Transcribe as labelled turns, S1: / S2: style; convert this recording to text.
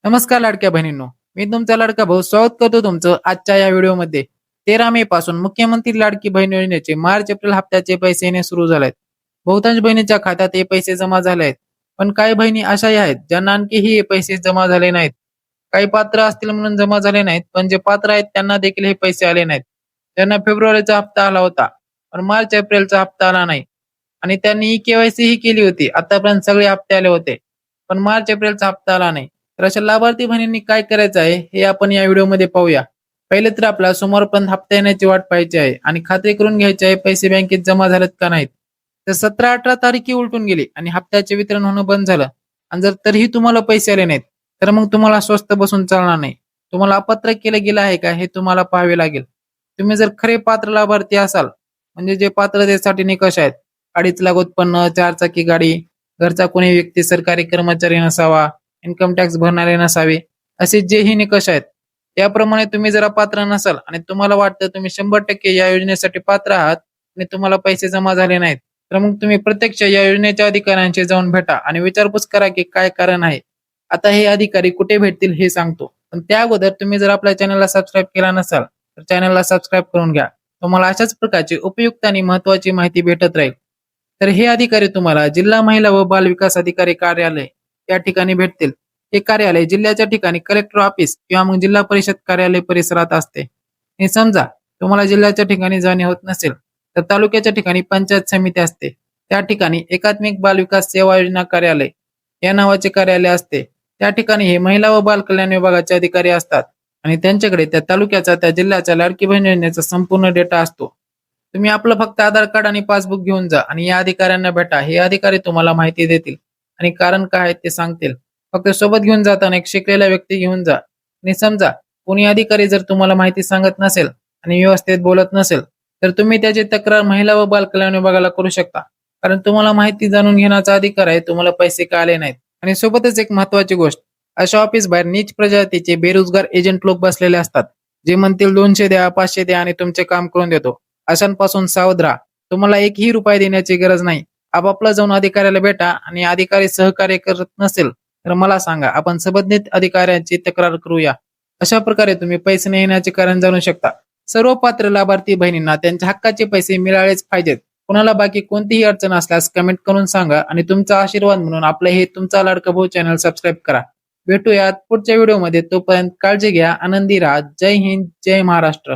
S1: नमस्कार लाडक्या बहिणींनो, मी तुमचा लाडका भाऊ स्वागत करतो तुमचं आजच्या या व्हिडिओमध्ये. 13 मे पासून मुख्यमंत्री लाडकी बहीण योजनेचे मार्च एप्रिल हप्त्याचे पैसे येणे सुरू झाले आहेत. बहुतांश बहिणींच्या खात्यात हे पैसे जमा झाले आहेत. पण काही बहिणी अशाही आहेत ज्यांना आणखीही हे पैसे जमा झाले नाहीत. काही पात्र असतील म्हणून जमा झाले नाहीत, पण जे पात्र आहेत त्यांना देखील हे पैसे आले नाहीत. त्यांना फेब्रुवारीचा हप्ता आला होता, पण मार्च एप्रिलचा हप्ता आला नाही. आणि त्यांनी केवायसी ही केली होती. आतापर्यंत सगळे हप्ते आले होते, पण मार्च एप्रिलचा हप्ता आला नाही. तर अशा लाभार्थी बहिणींनी काय करायचं आहे हे आपण या व्हिडिओमध्ये पाहूया. पहिले तर आपल्याला सोमवारपर्यंत हप्ता येण्याची वाट पाहायची आहे आणि खात्री करून घ्यायची आहे पैसे बँकेत जमा झालेत का नाहीत. तर 17-18 तारीखही उलटून गेली आणि हप्त्याचे वितरण होणं बंद झालं आणि जर तरीही तुम्हाला पैसे आले नाहीत, तर मग तुम्हाला स्वस्त बसून चालणार नाही. तुम्हाला अपात्र केलं गेलं आहे का हे तुम्हाला पाहावे लागेल. तुम्ही जर खरे पात्र लाभार्थी असाल, म्हणजे जे पात्रतेसाठी निकष आहेत, 2.5 लाख उत्पन्न, 4 चाकी गाडी, घरचा कोणी व्यक्ती सरकारी कर्मचारी नसावा, इन्कम टॅक्स भरणारे नसावे, असे जेही निकष आहेत त्याप्रमाणे तुम्ही जर पात्र नसाल आणि तुम्हाला वाटतं तुम्ही 100% या योजनेसाठी पात्र आहात आणि तुम्हाला पैसे जमा झाले नाहीत, तर मग तुम्ही प्रत्यक्ष या योजनेच्या अधिकाऱ्यांशी जाऊन भेटा आणि विचारपूस करा की काय कारण आहे. आता हे अधिकारी कुठे भेटतील हे सांगतो, पण त्या अगोदर तुम्ही जर आपल्या चॅनलला सबस्क्राईब केला नसाल तर चॅनलला सबस्क्राईब करून घ्या. तुम्हाला अशाच प्रकारची उपयुक्त आणि महत्वाची माहिती भेटत राहील. तर हे अधिकारी तुम्हाला जिल्हा महिला व बाल विकास अधिकारी कार्यालय या ठिकाणी भेटतील. हे कार्यालय जिल्ह्याच्या ठिकाणी कलेक्टर ऑफिस किंवा मग जिल्हा परिषद कार्यालय परिसरात असते. आणि समजा तुम्हाला जिल्ह्याच्या ठिकाणी जाणे होत नसेल, तर तालुक्याच्या ठिकाणी पंचायत समिती असते. त्या ठिकाणी एकात्मिक बाल विकास सेवा योजना कार्यालय या नावाचे कार्यालय असते. त्या ठिकाणी हे महिला व बाल कल्याण विभागाचे अधिकारी असतात आणि त्यांच्याकडे त्या तालुक्याचा त्या जिल्ह्याच्या लाडकी बहीण योजनेचा संपूर्ण डेटा असतो. तुम्ही आपलं फक्त आधार कार्ड आणि पासबुक घेऊन जा आणि या अधिकाऱ्यांना भेटा. हे अधिकारी तुम्हाला माहिती देतील आणि कारण काय आहे ते सांगतील. फक्त सोबत घेऊन जाताना एक शिकलेला व्यक्ती घेऊन जा. आणि समजा कोणी अधिकारी जर तुम्हाला माहिती सांगत नसेल आणि व्यवस्थित बोलत नसेल, तर तुम्ही त्याची तक्रार महिला व बाल कल्याण विभागाला करू शकता. कारण तुम्हाला माहिती जाणून घेण्याचा अधिकार आहे, तुम्हाला पैसे का आले नाहीत. आणि सोबतच एक महत्वाची गोष्ट, अशा ऑफिस बाहेर नीच प्रजातीचे बेरोजगार एजंट लोक बसलेले असतात. जे म्हणतील 200 द्या, 500 द्या आणि तुमचे काम करून देतो. अशांपासून सावध राहा. तुम्हाला एकही रुपया देण्याची गरज नाही. आपापला जाऊन अधिकाऱ्याला भेटा आणि अधिकारी सहकार्य करत नसेल तर मला सांगा, आपण संबंधित अधिकाऱ्यांची तक्रार करूया. अशा प्रकारे तुम्ही पैसे न येण्याचे कारण जाणू शकता. सर्व पात्र लाभार्थी बहिणींना त्यांच्या हक्काचे पैसे मिळालेच पाहिजेत. कोणाला बाकी कोणतीही अडचण असल्यास कमेंट करून सांगा आणि तुमचा आशीर्वाद म्हणून आपलं हे तुमचा लाडका भाऊ चॅनल सबस्क्राईब करा. भेटूयात पुढच्या व्हिडिओमध्ये. तोपर्यंत काळजी घ्या, आनंदी राहा. जय हिंद, जय महाराष्ट्र.